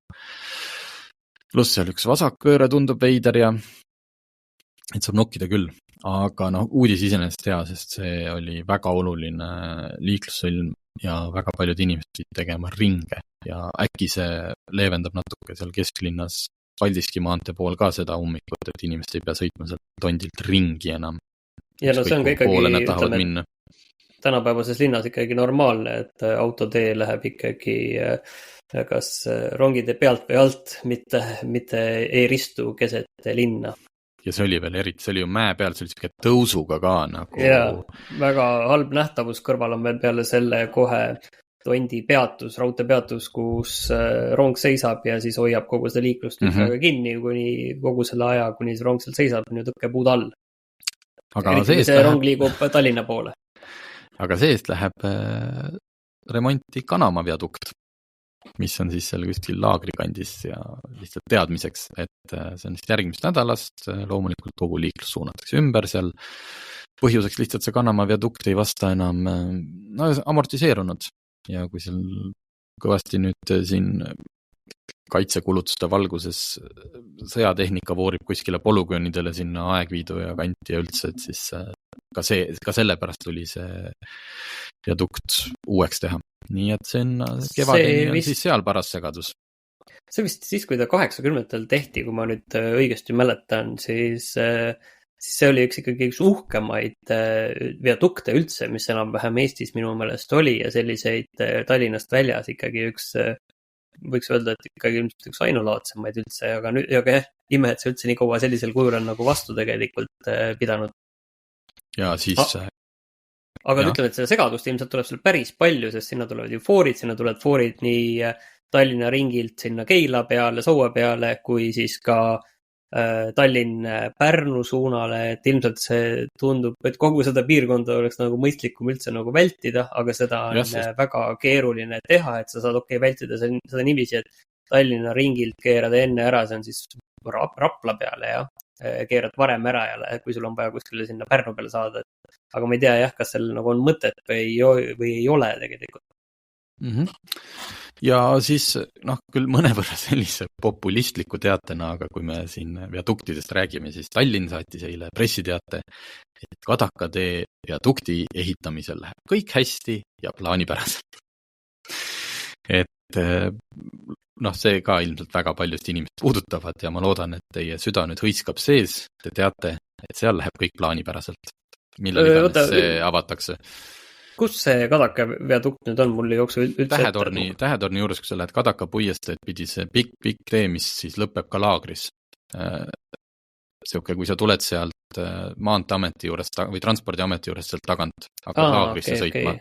pluss seal üks vasakpööre tundub veider ja et saab nokkida küll, aga uudis iseenesest hea, sest see oli väga oluline liiklussõlm ja väga paljud inimesed pidid tegema ringe ja äkki see leevendab natuke seal kesklinnas Paldiski maantee pool ka seda ummikut, et inimesed ei pea sõitma seal Tondilt ringi enam. Ja no see on ka ikkagi, tänapäevases linnas ikkagi normaalne, et autotee läheb ikkagi kas rongide pealt või alt, mitte ei ristu keset linna. Ja see oli veel eriti, see oli ju mäe peal, see oli siuke tõusuga ka nagu... Ja, väga halb nähtavus kõrval on veel peale selle kohe Tondi peatus, raudteepeatus, kus rong seisab ja siis hoiab kogu seda liiklust kinni kuni kogu selle aja, kuni see rong seal seisab, on ju tõkkepuud all. Aga eriti kui see rong liigub Tallinna poole. Aga seest läheb remonti Kanama viadukt, mis on siis seal kuskil laagrikandis ja lihtsalt teadmiseks, et see on vist järgmist nädalast, loomulikult kogu liiklus suunatakse ümber seal. Põhjuseks lihtsalt see Kanama viadukt ei vasta enam amortiseerunud ja kui seal kõvasti nüüd siin kaitsekulutuste valguses sõjatehnika voorib kuskile polügoonidele sinna Aegviidu ja kanti ja üldse, et siis ka sellepärast tuli see viadukt uueks teha. Nii et see on kevadeni on siis seal paras segadus. See vist siis, kui ta 80-ndatel tehti, kui ma nüüd õigesti mäletan, siis see oli ikkagi üks uhkemaid viadukte üldse, mis enam-vähem Eestis minu meelest oli ja selliseid Tallinnast väljas ikkagi üks võiks öelda, et ikkagi ilmselt üks ainulaadsemaid üldse, aga nüüd ime, et see üldse nii kaua sellisel kujul on nagu vastu tegelikult pidanud. Ja siis... Aga ütleme, et seda segadust ilmselt tuleb seal päris palju, sest sinna tulevad ju foorid, sinna tulevad foorid nii Tallinna ringilt sinna Keila peale, Saue peale, kui siis ka Tallinn-Pärnu suunale, et ilmselt see tundub, et kogu seda piirkonda oleks nagu mõistlikum üldse nagu vältida, aga seda on väga keeruline teha, et sa saad vältida seda niiviisi, et Tallinna ringilt keerad enne ära, see on siis Rapla peale ja keerad varem ära ja kui sul on vaja kuskile sinna Pärnu peale saada. Aga ma ei tea kas seal nagu on mõtet või ei ole tegelikult. Ja siis, küll mõnevõrra sellise populistliku teatena, aga kui me siin viaduktidest räägime, siis Tallinn saatis eile pressiteate, et Kadakatee viadukti ehitamisel läheb kõik hästi ja plaanipäraselt. Et see ka ilmselt väga paljust inimest puudutavad ja ma loodan, et teie süda nüüd hõiskab sees, te teate, et seal läheb kõik plaanipäraselt. Millal iganes see avatakse. Kus see Kadaka viadukt nüüd on? Mul ei jooksu üldse Tähetorni juures, kui sa lähed Kadaka puiesteed, pidi see pikk tee, mis siis lõpeb ka laagris. Kui sa tuled sealt Maanteeameti juurest või Transpordiameti juurest sealt tagant, hakkad laagrisse sõitma.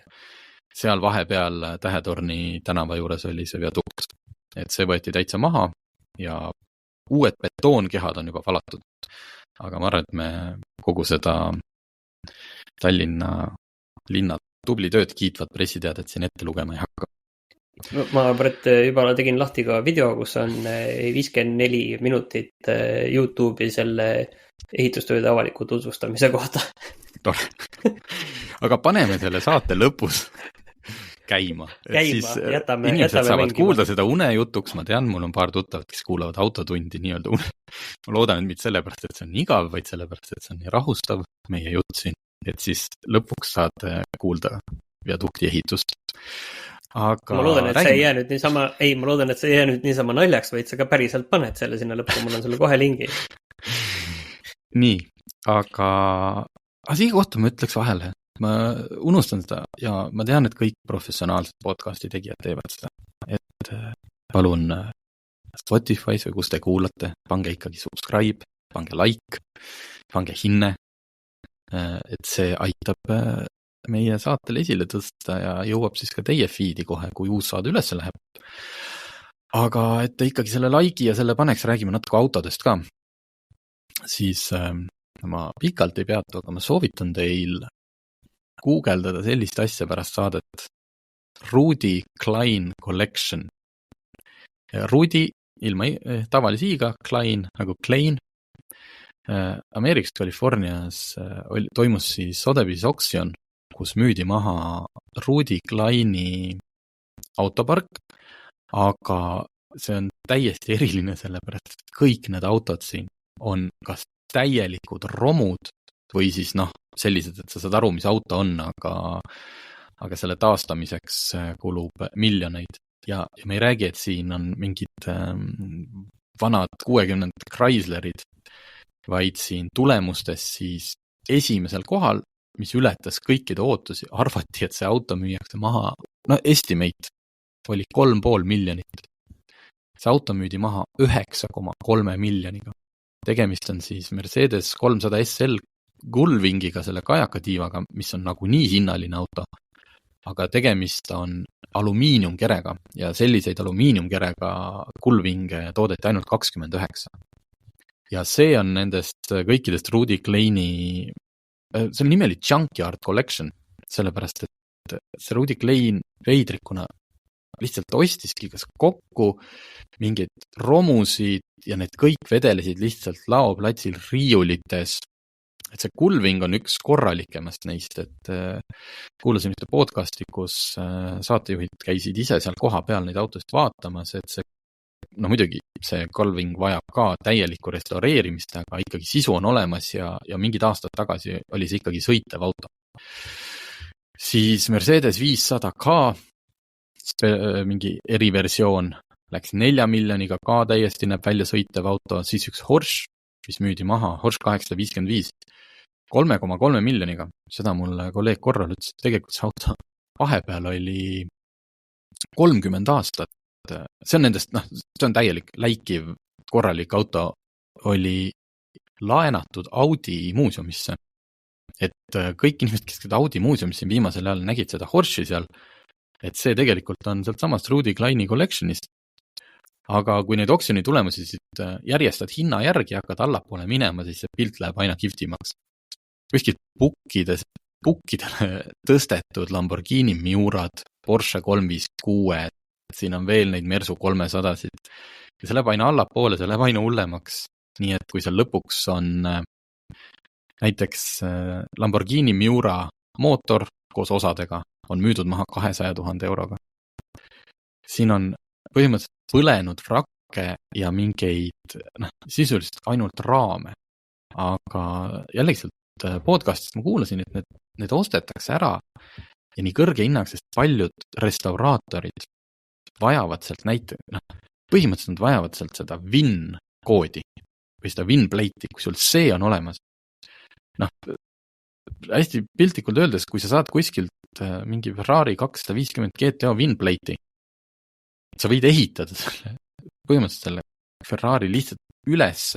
Seal vahepeal Tähetorni tänava juures oli see viadukt. Et see võeti täitsa maha ja uued betoonkehad on juba valatud. Aga ma arvan, et me kogu seda Tallinna linna tubli tööd kiitvad pressiteadet siin ette lugema ei hakka. Ma juba tegin lahti ka video, kus on 54 minutit YouTube'i selle ehitustööde avaliku tutvustamise kohta. Tore. Aga paneme selle saate lõpus käima. Jätame saavad kuulda seda unejutuks, ma tean, mul on paar tuttavat, kes kuulavad autotundi nii-öelda une. Ma loodan, et mitte sellepärast, et see on igav, vaid sellepärast, et see on nii rahustav meie jutt siin. Et siis lõpuks saad kuulda viadukti ehitust. Aga ma loodan, et see ei jää nüüd niisama naljaks, vaid sa ka päriselt paned selle sinna lõppu, mul on sulle kohe lingi. Nii, aga siia kohta ma ütleks vahele. Ma unustan seda ja ma tean, et kõik professionaalsed podcasti tegijad teevad seda. Et palun Spotify's või kus te kuulate, pange ikkagi subscribe, pange like, pange hinne. Et see aitab meie saatele esile tõsta ja jõuab siis ka teie feedi kohe, kui uus saade üles läheb. Aga et te ikkagi selle like'i ja selle paneks, räägime natuke autodest ka. Siis ma pikalt ei peatu, aga ma soovitan teil guugeldada sellist asja pärast saadet Rudy Klein Collection. Rudy ilma tavalise iiga, Klein nagu Klein. Ameerikas Californias toimus siis Sotheby's auction, kus müüdi maha Rudy Kleini autopark, aga see on täiesti eriline sellepärast, et kõik need autod siin on kas täielikud romud või siis sellised, et sa saad aru, mis auto on, aga selle taastamiseks kulub miljoneid. Ja me ei räägi, et siin on mingid vanad 60 Chryslerid, vaid siin tulemustes siis esimesel kohal, mis ületas kõikide ootusi, arvati, et see auto müüakse maha, estimate oli 3,5 miljonit. See auto müüdi maha 9,3 miljoniga. Tegemist on siis Mercedes 300 SL Gullwingiga, selle kajakatiivaga, mis on nagu nii hinnaline auto. Aga tegemist on alumiiniumkerega ja selliseid alumiiniumkerega Gullwinge toodeti ainult 29. Ja see on nendest kõikidest Rudy Kleini, selle nimi oli Junkyard Collection, sellepärast, et see Rudi Klein veidrikuna lihtsalt ostiski kas kokku mingeid romusid ja need kõik vedelesid lihtsalt laoplatsil riiulites. Et see Gullwing on üks korralikemast neist, et kuulasin ühte podcasti, kus saatejuhid käisid ise seal koha peal neid autost vaatamas, et see, no muidugi see Gullwing vajab ka täielikku restaureerimist, aga ikkagi sisu on olemas ja mingid aastad tagasi oli see ikkagi sõitev auto. Siis Mercedes 500K, mingi eriversioon, läks 4 miljoniga ka täiesti näeb välja sõitev auto, siis üks Horsch, mis müüdi maha, Horsch 855, 3,3 miljoniga. Seda mulle kolleeg korral ütles, et tegelikult see auto vahepeal oli 30 aastat. See on nendest, see on täielik läikiv korralik auto, oli laenatud Audi muuseumisse. Et kõik inimesed, kes seda Audi muuseumisse viimasel ajal nägid seda Horschi seal, et see tegelikult on sealt samast Rudi Kleini collectionist. Aga kui neid oksjoni tulemusi siit järjestad hinna järgi ja hakkad allapoole minema, siis see pilt läheb aina kihvtimaks. Kuskilt pukkidele tõstetud Lamborghini Miurad, Porsche 356, siin on veel neid Mersu 300-sid. Ja see läheb aina allapoole, see läheb aina hullemaks. Nii et kui seal lõpuks on näiteks Lamborghini Miura mootor koos osadega, on müüdud maha 200,000 euroga. Siin on põhimõtteliselt põlenud frakke ja mingeid, sisuliselt ainult raame. Aga jällegi sealt podcastist ma kuulasin, et need ostetakse ära ja nii kõrge hinnaks, sest paljud restauraatorid vajavad sealt põhimõtteliselt nad vajavad sealt seda VIN-koodi või seda VIN-plate'i, kui sul see on olemas. Hästi piltlikult öeldes, kui sa saad kuskilt mingi Ferrari 250 GTO VIN-plate'i, sa võid ehitada selle, põhimõtteliselt selle Ferrari lihtsalt üles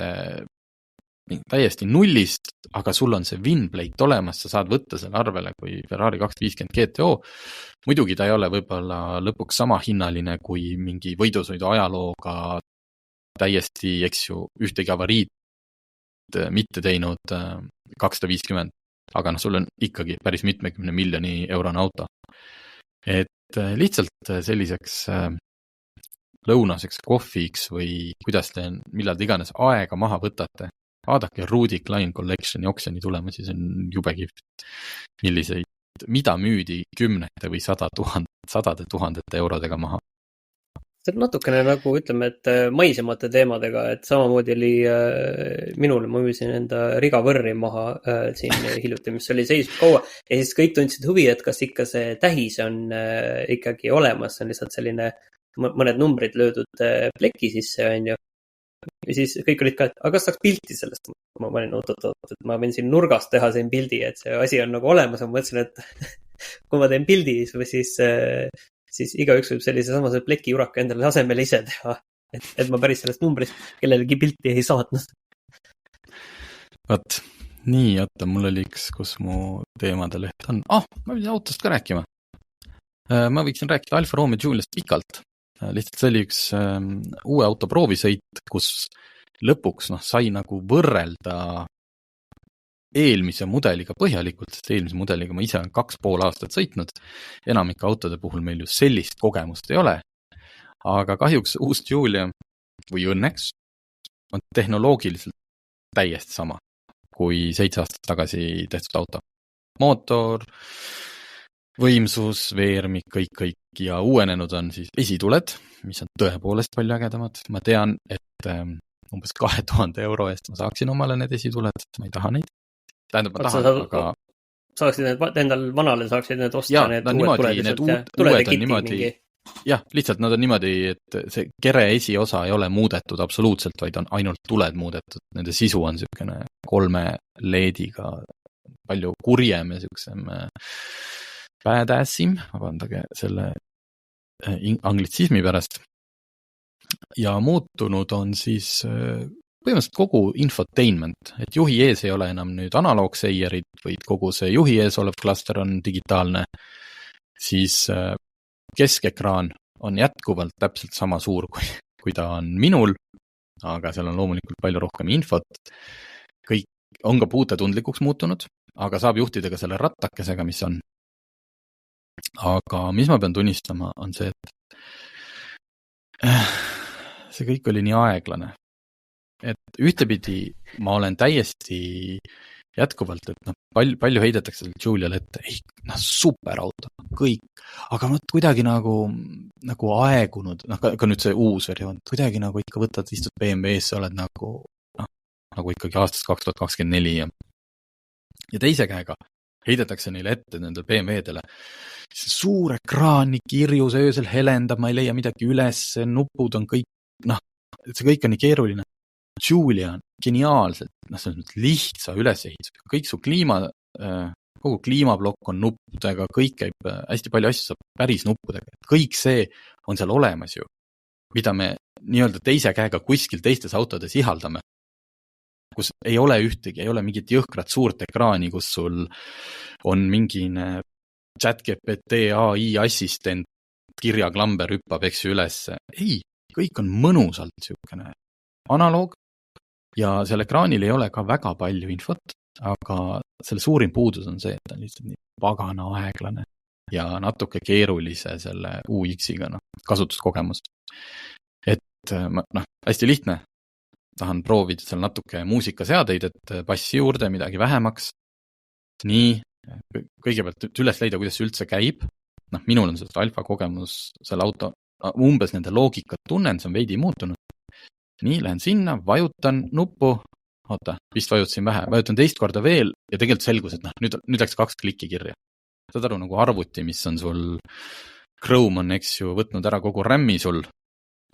täiesti nullist, aga sul on see VIN-plate olemas, sa saad võtta selle arvele kui Ferrari 250 GTO. Muidugi ta ei ole võib-olla lõpuks sama hinnaline kui mingi võidusõidu ajalooga täiesti, ühtegi avariid mitte teinud 250, aga sul on ikkagi päris mitmekümne miljoni eurone auto. Et lihtsalt selliseks lõunaseks kohviks või kuidas te millal iganes aega maha võtate, vaadake Rudi Klein Collectioni oksjoni tulemusi, see on jube kihvt. Mida müüdi 10 või 100 tuhandete eurodega maha? See on natukene nagu ütleme, et maisemate teemadega, et samamoodi oli minul, ma müüsin enda rigavõrri maha siin hiljuti, mis oli seisnud kaua ja siis kõik tundsid huvi, et kas ikka see tähis on ikkagi olemas, see on lihtsalt selline mõned numbrid löödud pleki sisse, on ju. Ja siis kõik olid ka, et aga kas saaks pilti sellest? Ma panin, et ma võin siin nurgast teha siin pildi, et see asi on nagu olemas. Ma mõtlesin, et kui ma teen pildi, siis igaüks võib sellise samase pleki juraka endale asemele ise teha. Et ma päris sellest numbrist kellelegi pilti ei saatnud. Vaat, nii, oota, mul oli üks, kus mu teemade leht on. Ma võin autost ka rääkima. Ma võiksin rääkida Alfa Romeo Giuliast pikalt. Lihtsalt see oli üks uue auto proovisõit, kus lõpuks sai nagu võrrelda eelmise mudeliga põhjalikult, sest eelmise mudeliga ma ise olen 2,5 aastat sõitnud. Enamike autode puhul meil ju sellist kogemust ei ole. Aga kahjuks uus Giulia või õnneks on tehnoloogiliselt täiesti sama kui 7 aastat tagasi tehtud auto. Mootor, võimsus, veermik, kõik ja uuenenud on siis esituled, mis on tõepoolest palju ägedamad. Ma tean, et umbes 2000 euro eest ma saaksin omale need esituled, ma ei taha neid. Tähendab, ma tahan, aga... Saaksid need endal vanale, saaksid need osta, ja, need uued tuled. Need uued on niimoodi, jah, lihtsalt nad on niimoodi, et see kere esiosa ei ole muudetud absoluutselt, vaid on ainult tuled muudetud. Nende sisu on niisugune 3 LED-iga palju kurjem ja niisugusem badassim, vabandage selle anglitsismi pärast. Ja muutunud on siis põhimõtteliselt kogu infotainment, et juhi ees ei ole enam nüüd analoogseierid, vaid kogu see juhi ees olev klaster on digitaalne, siis keskekraan on jätkuvalt täpselt sama suur, kui ta on minul, aga seal on loomulikult palju rohkem infot. Kõik on ka puutetundlikuks muutunud, aga saab juhtida ka selle rattakesega, mis on. aga mis ma pean tunnistama, on see, et see kõik oli nii aeglane. Et ühtepidi ma olen täiesti jätkuvalt, et palju heidetakse Juliale ette, superauto, kõik, aga kuidagi nagu aegunud, ka nüüd see uus versioon, kuidagi nagu ikka võtad, istud BMW-s, sa oled nagu ikkagi aastast 2024 ja teise käega heidetakse neile ette nendel BMW-dele. Suur ekraan, nii kirjus, öösel helendab, ma ei leia midagi üles, nupud on kõik, see kõik on nii keeruline. Julia on geniaalselt, see on lihtsa ülesehitus, kõik su kogu kliimablokk on nuppudega, kõik käib, hästi palju asju saab päris nuppudega, kõik see on seal olemas ju, mida me nii-öelda teise käega kuskil teistes autodes ihaldame, kus ei ole ühtegi, ei ole mingit jõhkrat suurt ekraani, kus sul on mingine ChatGPT AI assistent, kirjaklamber hüppab, eks ju, üles. Ei, kõik on mõnusalt siukene analoog ja seal ekraanil ei ole ka väga palju infot, aga selle suurim puudus on see, et ta on lihtsalt nii pagana aeglane ja natuke keerulise selle UX-iga, kasutuskogemus. Et hästi lihtne, tahan proovida seal natuke muusikaseadeid, et bassi juurde midagi vähemaks. Nii, kõigepealt üles leida, kuidas see üldse käib. Minul on see alfa kogemus, selle auto, umbes nende loogikat tunnen, see on veidi muutunud. Nii, lähen sinna, vajutan nuppu, vist vajutasin vähe, vajutan teist korda veel ja tegelikult selgus, et nüüd läks 2 klikki kirja. Saad aru, nagu arvuti, mis on sul, Chrome on, eks ju, võtnud ära kogu RAM-i sul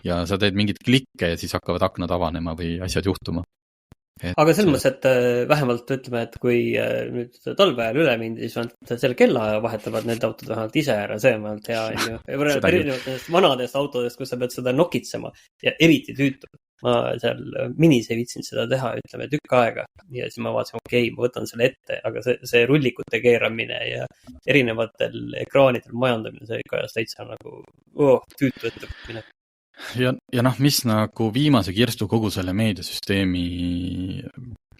ja sa teed mingid klikke ja siis hakkavad aknad avanema või asjad juhtuma. Aga selles mõttes, et vähemalt ütleme, et kui nüüd talve ajal üle mindi, siis selle kellaaja vahetavad need autod vähemalt ise ära, see on vähemalt hea, on ju. Erinevatest vanadest autodest, kus sa pead seda nokitsema ja eriti tüütud. Ma seal minis ei viitsinud seda teha, ütleme, tükk aega ja siis ma vaatasin, okei, ma võtan selle ette, aga see rullikute keeramine ja erinevatel ekraanidel majandamine, see ikka täitsa nagu tüütu ettevõtmine. Ja mis nagu viimase kirstu kogu selle meediasüsteemi,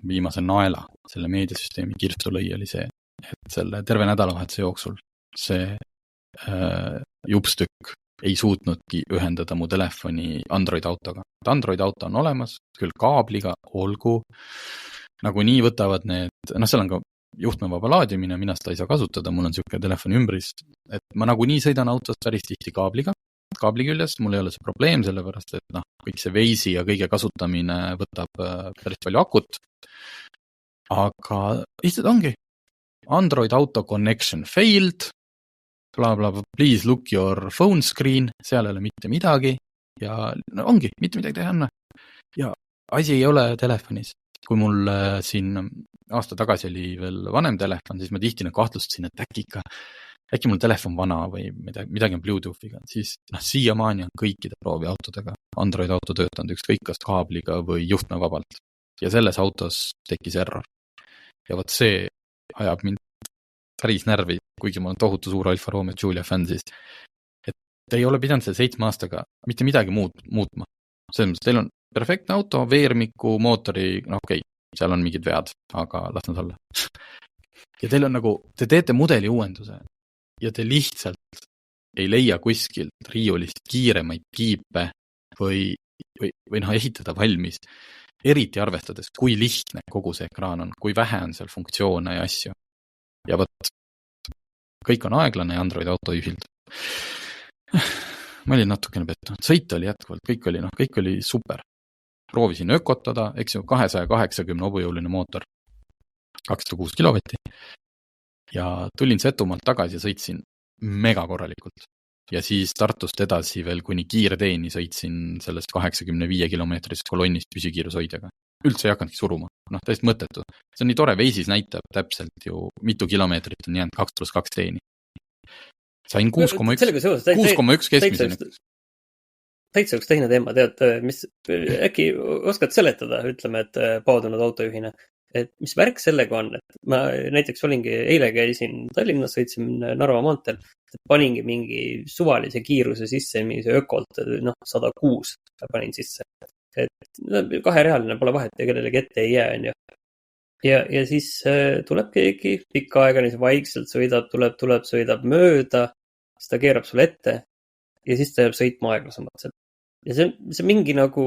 viimase naela selle meediasüsteemi kirstu lõi oli see, et selle terve nädalavahetuse jooksul see jupstükk ei suutnudki ühendada mu telefoni Android autoga. Android auto on olemas, küll kaabliga, olgu, nagu nii võtavad need, seal on ka juhtmevaba laadimine, mina seda ei saa kasutada, mul on siuke telefoni ümbris, et ma nagu nii sõidan autos päris tihti kaabli küljest, mul ei ole see probleem, sellepärast et kõik see veisi ja kõige kasutamine võtab päris palju akut, aga lihtsalt ongi Android Auto Connection failed, please look your phone screen, seal ei ole mitte midagi ja ongi, mitte midagi teha anna. Ja asi ei ole telefonis. Kui mul siin aasta tagasi oli veel vanem telefon, siis ma tihti kahtlustasin, et äkki mul telefon vana või midagi on Bluetoothiga, siis siiamaani on kõikide prooviautodega Android auto töötanud ükskõik kas kaabliga või juhtmevabalt. Ja selles autos tekkis error. Ja võt see ajab mind päris närvi, kuigi ma olen tohutu suur Alfa Romeo Giulia fänn siis. Et ei ole pidanud selle 7 aastaga mitte midagi muutma. Selles mõttes, teil on perfektne auto, veermiku, mootori, okei, seal on mingid vead, aga las nad olla. Ja teil on te teete mudeli uuenduse ja te lihtsalt ei leia kuskilt riiulist kiiremaid kiipe või ehitada valmis. Eriti arvestades, kui lihtne kogu see ekraan on, kui vähe on seal funktsioone ja asju. Ja kõik on aeglane ja Android auto ühild. Ma olin natukene pettunud. Sõit oli jätkuvalt, kõik oli super. Proovisin ökotada, eks ju, 280 hobujõuline mootor, 206 kilovatti. Ja tulin Setumaalt tagasi ja sõitsin mega korralikult. Ja siis Tartust edasi veel kuni kiirteeni sõitsin sellest 85 kilomeetrisest kolonnist püsikiirushoidjaga. Üldse ei hakanudki suruma. Täiesti mõttetu. See on nii tore, Veisis näitab täpselt ju mitu kilomeetrit on jäänud 2+2 teeni. Sain 6,1 keskmisena. Täitsa üks teine teema, mis äkki oskad seletada, ütleme, et paadunud autojuhina. Et mis värk sellega on, et ma näiteks eile käisin Tallinnas, sõitsin Narva maanteel, paningi mingi suvalise kiiruse sisse, mingi ökolt 106 panin sisse. Et kaherealine pole vahet ja kellelegi ette ei jää, on ju. ja siis tuleb keegi pikka aega nii vaikselt sõidab, tuleb, sõidab mööda, siis ta keerab sulle ette ja siis ta jääb sõitma aeglasemalt. Ja see mingi nagu,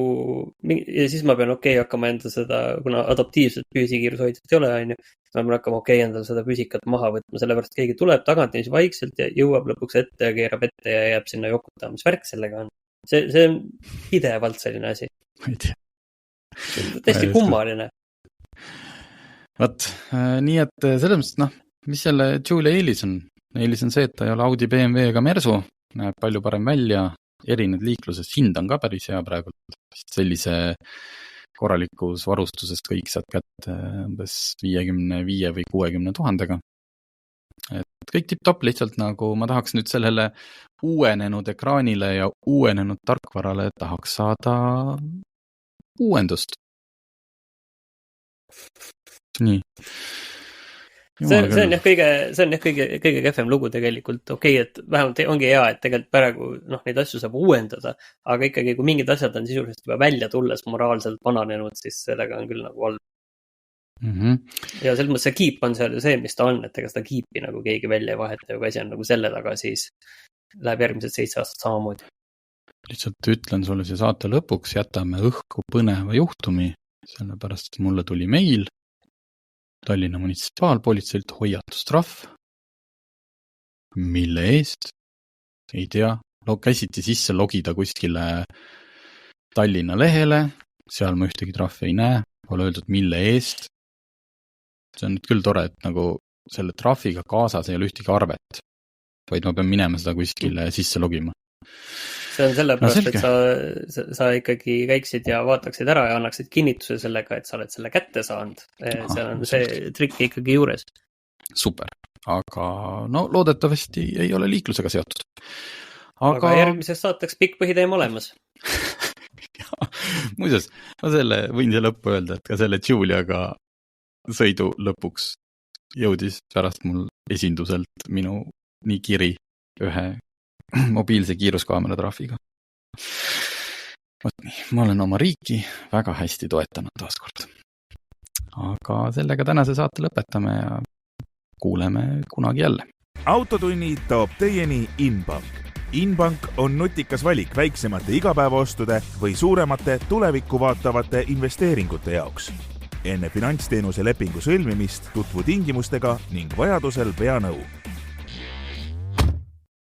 ja siis ma pean hakkama enda seda, kuna adaptiivselt püsikiirushoidjat ei ole, siis ma pean hakkama endal seda püsikat maha võtma, sellepärast keegi tuleb tagant ja siis vaikselt ja jõuab lõpuks ette ja keerab ette ja jääb sinna jokutama. Mis värk sellega on? See on pidevalt selline asi. Ma ei tea. Tõesti kummaline. Vaat, nii et selles mõttes, mis selle Julia eelis on? Eelis on see, et ta ei ole Audi, BMW ega Mersu, näeb palju parem välja, erinevad liikluses, hind on ka päris hea praegu, sellise korralikus varustuses kõik saad kätte umbes 55 või 60 000-ga. Et kõik tipp-top lihtsalt nagu ma tahaks nüüd sellele uuenenud ekraanile ja uuenenud tarkvarale tahaks saada uuendust. Nii. See on jah kõige kehvem lugu tegelikult. Et vähemalt ongi hea, et tegelikult praegu neid asju saab uuendada, aga ikkagi kui mingid asjad on sisuliselt juba välja tulles moraalselt vananenud, siis sellega on küll nagu halb. Ja selles mõttes see kiip on seal ju see, mis ta on, et ega seda kiipi nagu keegi välja ei vaheta ja kui asi on nagu selle taga, siis läheb järgmised 7 aastat samamoodi. Lihtsalt ütlen sulle see saate lõpuks, jätame õhku põneva juhtumi, sellepärast mulle tuli meil Tallinna munitsipaalpolitseilt hoiatustrahv, mille eest, ei tea, käsiti sisse logida kuskile Tallinna lehele, seal ma ühtegi trahvi ei näe, pole öeldud mille eest. See on nüüd küll tore, et nagu selle trahviga kaasas ei ole ühtegi arvet, vaid ma pean minema seda kuskile sisse logima. See on sellepärast, et sa ikkagi käiksid ja vaataksid ära ja annaksid kinnituse sellega, et sa oled selle kätte saanud. See on see trikk ikkagi juures. Super, aga loodetavasti ei ole liiklusega seotud. Aga järgmises saateks pikk põhiteema olemas. Muuseas, ma võin selle lõppu öelda, et ka selle Juliaga sõidu lõpuks jõudis pärast mul esinduselt minu nii kiri ühe mobiilse kiiruskaamera trahviga. Ma olen oma riiki väga hästi toetanud taaskord. Aga sellega tänase saate lõpetame ja kuuleme kunagi jälle. Autotunni toob teieni Inbank. Inbank on nutikas valik väiksemate igapäevaostude või suuremate tulevikku vaatavate investeeringute jaoks. Enne finantsteenuse lepingu sõlmimist tutvu tingimustega ning vajadusel pea nõu.